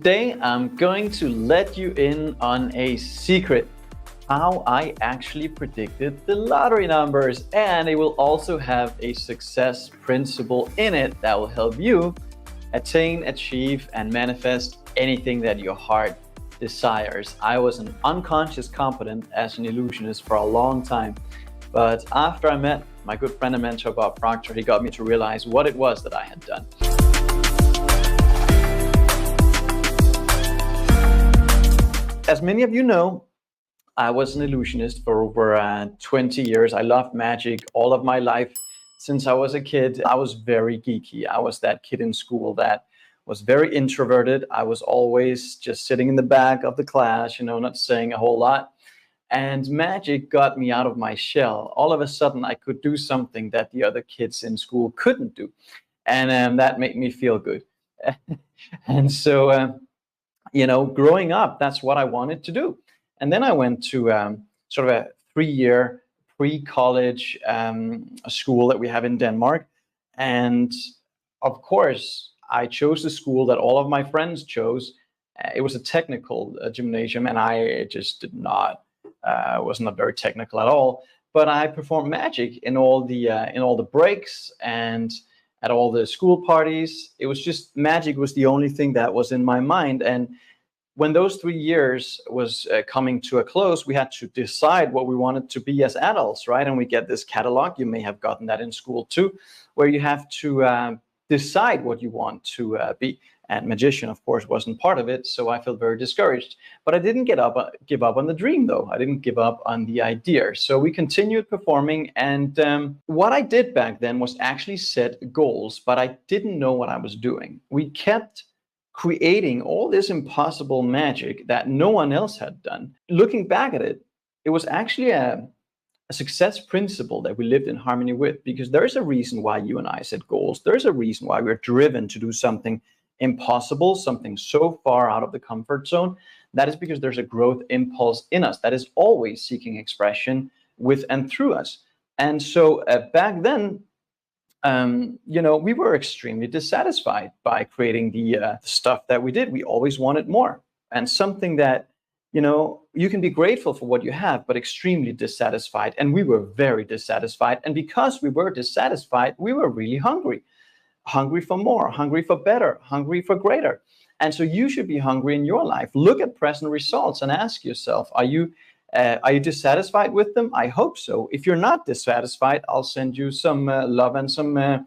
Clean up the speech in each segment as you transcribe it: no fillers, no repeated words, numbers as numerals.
Today, I'm going to let you in on a secret, how I actually predicted the lottery numbers, and it will also have a success principle in it that will help you attain, achieve, and manifest anything that your heart desires. I was an unconscious competent as an illusionist for a long time, but after I met my good friend and mentor Bob Proctor, he got me to realize what it was that I had done. As many of you know, I was an illusionist for over 20 years. I loved magic all of my life. Since I was a kid, I was very geeky. I was that kid in school that was very introverted. I was always just sitting in the back of the class, not saying a whole lot. And magic got me out of my shell. All of a sudden, I could do something that the other kids in school couldn't do. And that made me feel good. And so, growing up, that's what I wanted to do. And then I went to sort of a 3-year pre-college school that we have in Denmark. And of course, I chose the school that all of my friends chose. It was a technical gymnasium, and I just was not very technical at all. But I performed magic in all the breaks and at all the school parties. It was just magic was the only thing that was in my mind. And when those 3 years was coming to a close, we had to decide what we wanted to be as adults, right? And we get this catalog. You may have gotten that in school too, where you have to decide what you want to be. And magician, of course, wasn't part of it, so I felt very discouraged. But I didn't give up on the dream, though. I didn't give up on the idea. So we continued performing, and what I did back then was actually set goals, but I didn't know what I was doing. We kept creating all this impossible magic that no one else had done. Looking back at it, it was actually a success principle that we lived in harmony with, because there's a reason why you and I set goals. There's a reason why we're driven to do something impossible, something so far out of the comfort zone. That is because there's a growth impulse in us that is always seeking expression with and through us. And so back then, we were extremely dissatisfied by creating the stuff that we did. We always wanted more, and something that, you can be grateful for what you have, but extremely dissatisfied. And we were very dissatisfied. And because we were dissatisfied, we were really hungry for more, hungry for better, hungry for greater. And so you should be hungry in your life. Look at present results and ask yourself, are you dissatisfied with them? I hope so. If you're not dissatisfied, I'll send you some love and some a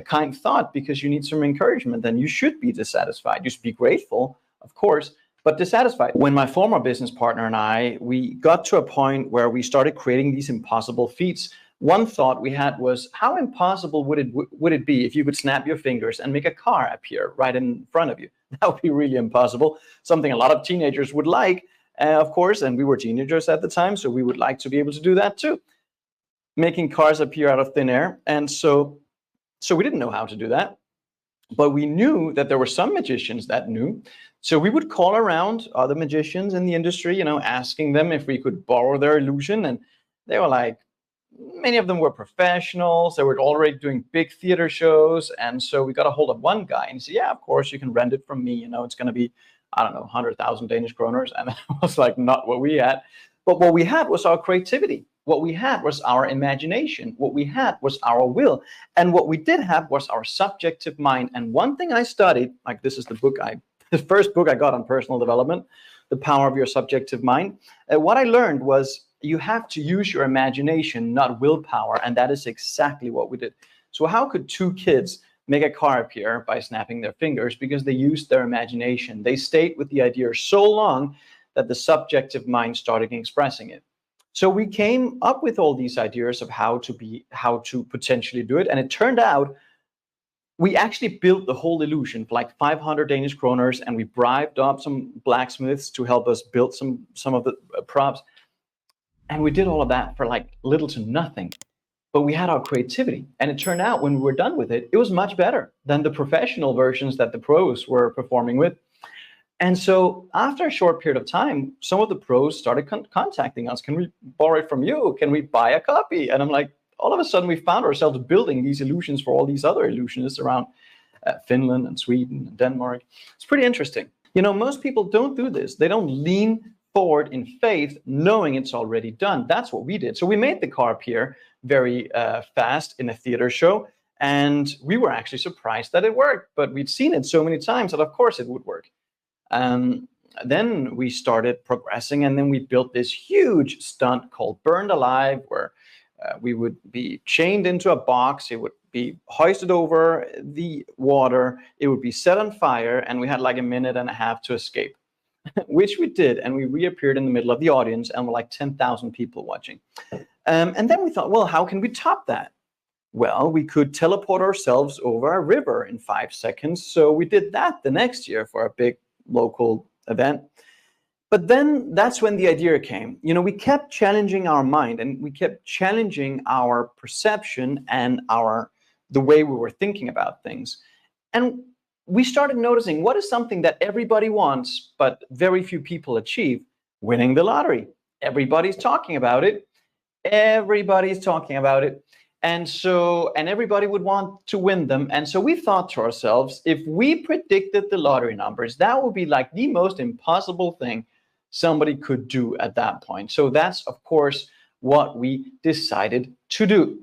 kind thought, because you need some encouragement. Then you should be dissatisfied. You should be grateful, of course, but dissatisfied. When my former business partner and I, we got to a point where we started creating these impossible feats. One thought we had was, how impossible would it be if you could snap your fingers and make a car appear right in front of you? That would be really impossible. Something a lot of teenagers would like, of course, and we were teenagers at the time, so we would like to be able to do that too. Making cars appear out of thin air. And so we didn't know how to do that, but we knew that there were some magicians that knew. So we would call around other magicians in the industry, asking them if we could borrow their illusion. And they were like, many of them were professionals. They were already doing big theater shows. And so we got a hold of one guy, and he said, yeah, of course, you can rent it from me. It's going to be, I don't know, 100,000 Danish kroners. And that was like not what we had. But what we had was our creativity. What we had was our imagination. What we had was our will. And what we did have was our subjective mind. And one thing I studied, like this is the first book I got on personal development, The Power of Your Subjective Mind. What I learned was you have to use your imagination, not willpower. And that is exactly what we did. So how could two kids make a car appear by snapping their fingers? Because they used their imagination. They stayed with the idea so long that the subjective mind started expressing it. So we came up with all these ideas of how to potentially do it. And it turned out we actually built the whole illusion for like 500 Danish kroners, and we bribed up some blacksmiths to help us build some of the props. And we did all of that for like little to nothing. But we had our creativity, and it turned out when we were done with it, it was much better than the professional versions that the pros were performing with. And so after a short period of time, some of the pros started contacting us. Can we borrow it from you? Can we buy a copy? And I'm like, all of a sudden we found ourselves building these illusions for all these other illusionists around Finland and Sweden and Denmark. It's pretty interesting. Most people don't do this. They don't lean forward in faith, knowing it's already done. That's what we did. So we made the car appear very fast in a theater show, and we were actually surprised that it worked. But we'd seen it so many times that, of course, it would work. Um, then we started progressing, and then we built this huge stunt called Burned Alive, where we would be chained into a box. It would be hoisted over the water. It would be set on fire, and we had like a minute and a half to escape, which we did. And we reappeared in the middle of the audience, and we're like 10,000 people watching. And then we thought, well, how can we top that? Well, we could teleport ourselves over a river in 5 seconds. So we did that the next year for a big local event. But then that's when the idea came. We kept challenging our mind, and we kept challenging our perception and the way we were thinking about things. And we started noticing, what is something that everybody wants, but very few people achieve? Winning the lottery. Everybody's talking about it. Everybody's talking about it. And everybody would want to win them. And so we thought to ourselves, if we predicted the lottery numbers, that would be like the most impossible thing somebody could do at that point. So that's, of course, what we decided to do.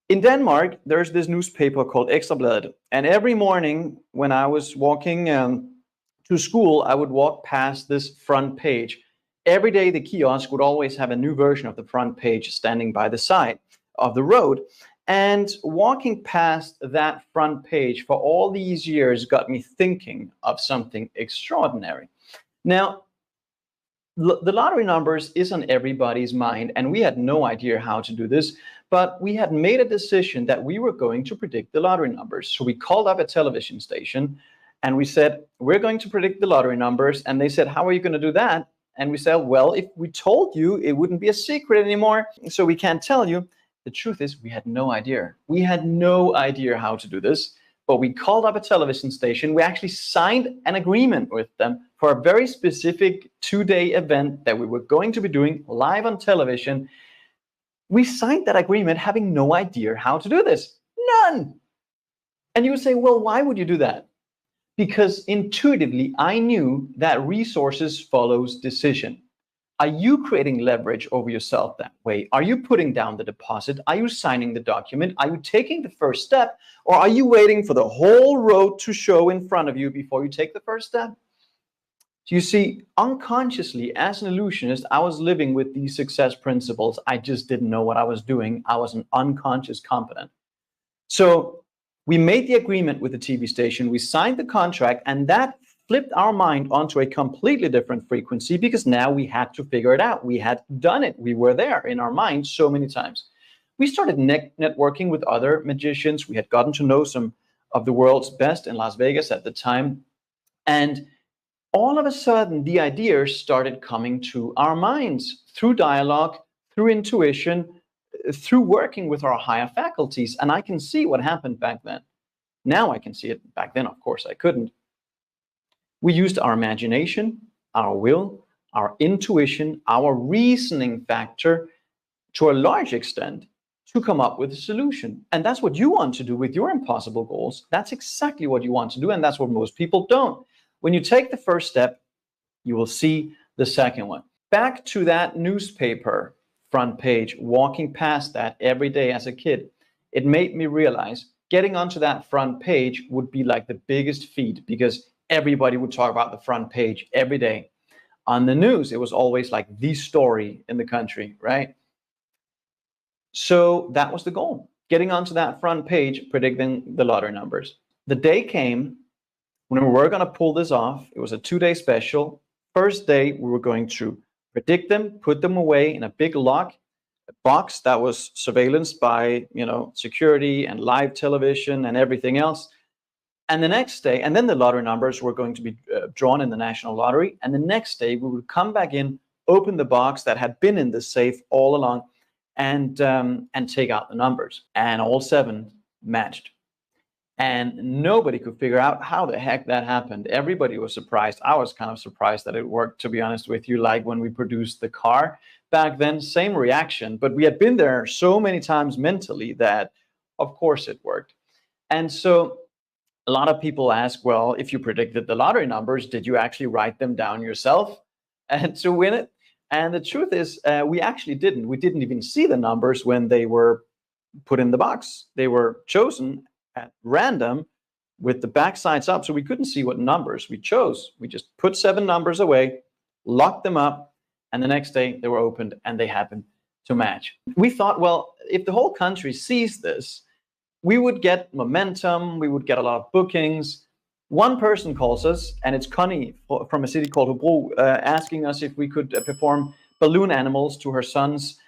In Denmark, there's this newspaper called Ekstra Bladet. And every morning when I was walking to school, I would walk past this front page. Every day, the kiosk would always have a new version of the front page standing by the side of the road. And walking past that front page for all these years got me thinking of something extraordinary. Now, the lottery numbers is on everybody's mind, and we had no idea how to do this, but we had made a decision that we were going to predict the lottery numbers. So we called up a television station and we said, we're going to predict the lottery numbers. And they said, how are you going to do that? And we said, well, if we told you, it wouldn't be a secret anymore, so we can't tell you. The truth is, we had no idea. We had no idea how to do this. But we called up a television station. We actually signed an agreement with them for a very specific 2-day event that we were going to be doing live on television. We signed that agreement having no idea how to do this. None. And you would say, well, why would you do that? Because intuitively, I knew that resources follows decision. Are you creating leverage over yourself that way? Are you putting down the deposit? Are you signing the document? Are you taking the first step? Or are you waiting for the whole road to show in front of you before you take the first step? So you see, unconsciously, as an illusionist, I was living with these success principles. I just didn't know what I was doing. I was an unconscious competent. So we made the agreement with the TV station. We signed the contract, and that flipped our mind onto a completely different frequency, because now we had to figure it out. We had done it. We were there in our mind so many times. We started networking with other magicians. We had gotten to know some of the world's best in Las Vegas at the time. And all of a sudden, the ideas started coming to our minds through dialogue, through intuition, through working with our higher faculties. And I can see what happened back then. Now I can see it. Back then, of course, I couldn't. We used our imagination, our will, our intuition, our reasoning factor to a large extent to come up with a solution. And that's what you want to do with your impossible goals. That's exactly what you want to do. And that's what most people don't. When you take the first step, you will see the second one. Back to that newspaper front page, walking past that every day as a kid, it made me realize getting onto that front page would be like the biggest feat, because everybody would talk about the front page every day. On the news, it was always like the story in the country, right? So that was the goal, getting onto that front page, predicting the lottery numbers. The day came when we were going to pull this off. It was a 2-day special. First day, we were going to predict them, put them away in a big box that was surveillanced by, security and live television and everything else. And the next day, and then the lottery numbers were going to be drawn in the national lottery. And the next day, we would come back in, open the box that had been in the safe all along, and take out the numbers. And all 7 matched. And nobody could figure out how the heck that happened. Everybody was surprised. I was kind of surprised that it worked, to be honest with you. Like when we produced the car back then, same reaction. But we had been there so many times mentally that, of course, it worked. And so A lot of people ask, well, if you predicted the lottery numbers, did you actually write them down yourself and to win it? And the truth is, we actually didn't. We didn't even see the numbers when they were put in the box. They were chosen at random with the back sides up, so we couldn't see what numbers we chose. We just put 7 numbers away, locked them up, and the next day they were opened and they happened to match. We thought, well, if the whole country sees this, we would get momentum, we would get a lot of bookings. One person calls us, and it's Connie from a city called Hobro, asking us if we could perform balloon animals to her son's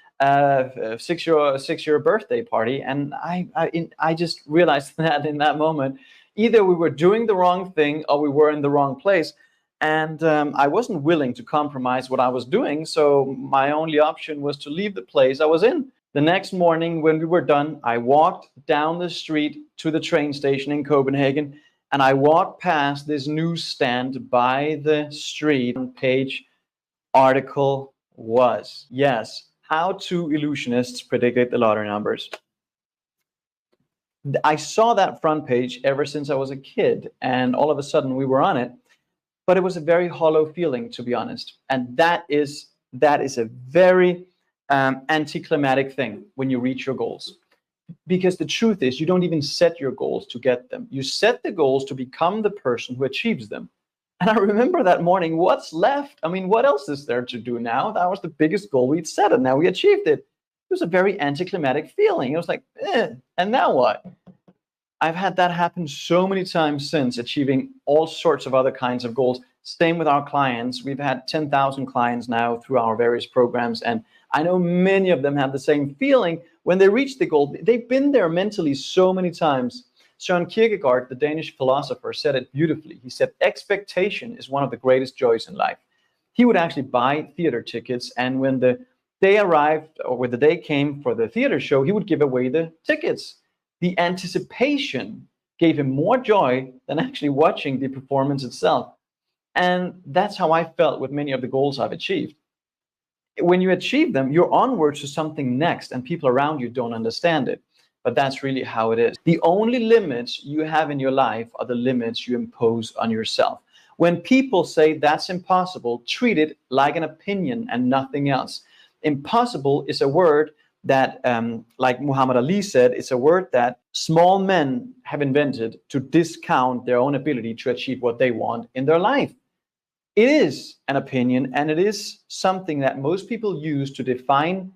six-year birthday party. And I just realized that in that moment, either we were doing the wrong thing or we were in the wrong place. And I wasn't willing to compromise what I was doing, so my only option was to leave the place I was in. The next morning, when we were done, I walked down the street to the train station in Copenhagen, and I walked past this newsstand by the street. Page article was, yes, how 2 illusionists predicted the lottery numbers. I saw that front page ever since I was a kid, and all of a sudden we were on it. But it was a very hollow feeling, to be honest. And that is a very anticlimactic thing when you reach your goals. Because the truth is, you don't even set your goals to get them. You set the goals to become the person who achieves them. And I remember that morning, what's left? I mean, what else is there to do now? That was the biggest goal we'd set, and now we achieved it. It was a very anticlimactic feeling. It was like, and now what? I've had that happen so many times since, achieving all sorts of other kinds of goals. Same with our clients. We've had 10,000 clients now through our various programs, and I know many of them have the same feeling when they reach the goal. They've been there mentally so many times. Søren Kierkegaard, the Danish philosopher, said it beautifully. He said, expectation is one of the greatest joys in life. He would actually buy theater tickets, and when the day arrived, or when the day came for the theater show, he would give away the tickets. The anticipation gave him more joy than actually watching the performance itself. And that's how I felt with many of the goals I've achieved. When you achieve them, you're onward to something next, and people around you don't understand it. But that's really how it is. The only limits you have in your life are the limits you impose on yourself. When people say that's impossible, treat it like an opinion and nothing else. Impossible is a word that, like Muhammad Ali said, it's a word that small men have invented to discount their own ability to achieve what they want in their life. It is an opinion, and it is something that most people use to define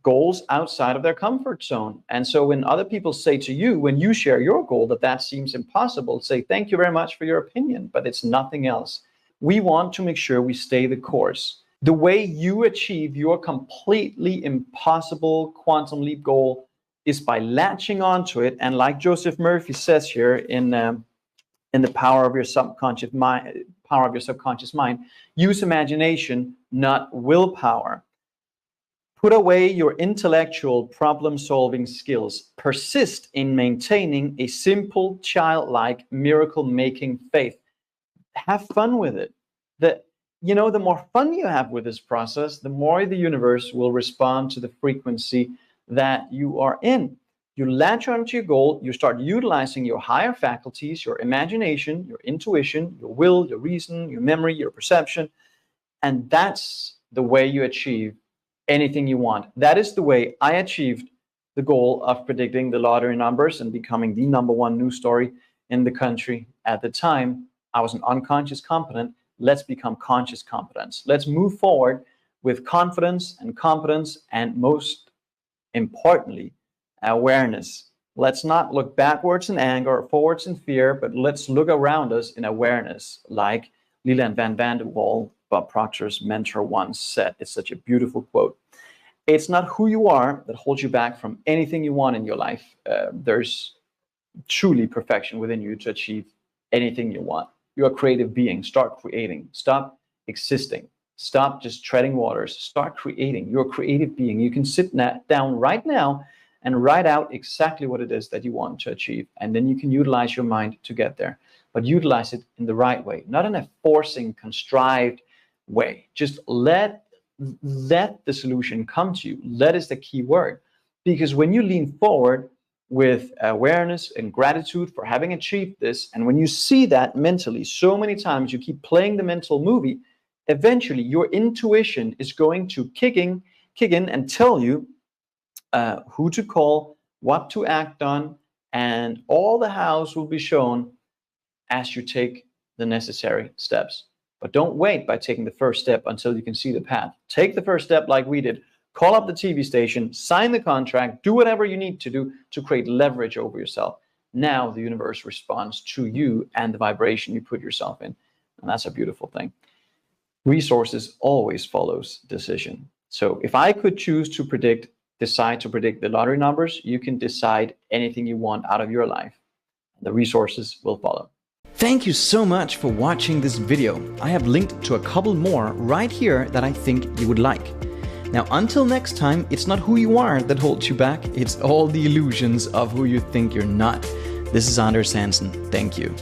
goals outside of their comfort zone. And so when other people say to you, when you share your goal, that seems impossible, say, thank you very much for your opinion, but it's nothing else. We want to make sure we stay the course. The way you achieve your completely impossible quantum leap goal is by latching onto it. And like Joseph Murphy says here in the power of your subconscious mind, use imagination, not willpower. Put away your intellectual problem-solving skills. Persist in maintaining a simple, childlike, miracle-making faith. Have fun with it. The more fun you have with this process, the more the universe will respond to the frequency that you are in. You latch onto your goal, you start utilizing your higher faculties, your imagination, your intuition, your will, your reason, your memory, your perception, and that's the way you achieve anything you want. That is the way I achieved the goal of predicting the lottery numbers and becoming the #1 news story in the country at the time. I was an unconscious competent. Let's become conscious competence. Let's move forward with confidence and competence, and most importantly, awareness. Let's not look backwards in anger or forwards in fear, but let's look around us in awareness, like Leland Van Vanderwall, Bob Proctor's mentor, once said. It's such a beautiful quote. It's not who you are that holds you back from anything you want in your life. There's truly perfection within you to achieve anything you want. You're a creative being. Start creating. Stop existing. Stop just treading waters. Start creating. You're a creative being. You can sit down right now and write out exactly what it is that you want to achieve. And then you can utilize your mind to get there. But utilize it in the right way, not in a forcing, contrived way. Just let the solution come to you. Let is the key word. Because when you lean forward, with awareness and gratitude for having achieved this. And when you see that mentally so many times, you keep playing the mental movie, eventually your intuition is going to kick in and tell you who to call, what to act on, and all the hows will be shown as you take the necessary steps. But don't wait by taking the first step until you can see the path. Take the first step like we did. Call up the TV station, sign the contract, do whatever you need to do to create leverage over yourself. Now the universe responds to you and the vibration you put yourself in. And that's a beautiful thing. Resources always follows decision. So if I could choose to decide to predict the lottery numbers, you can decide anything you want out of your life. The resources will follow. Thank you so much for watching this video. I have linked to a couple more right here that I think you would like. Now, until next time, it's not who you are that holds you back, it's all the illusions of who you think you're not. This is Hansen. Thank you.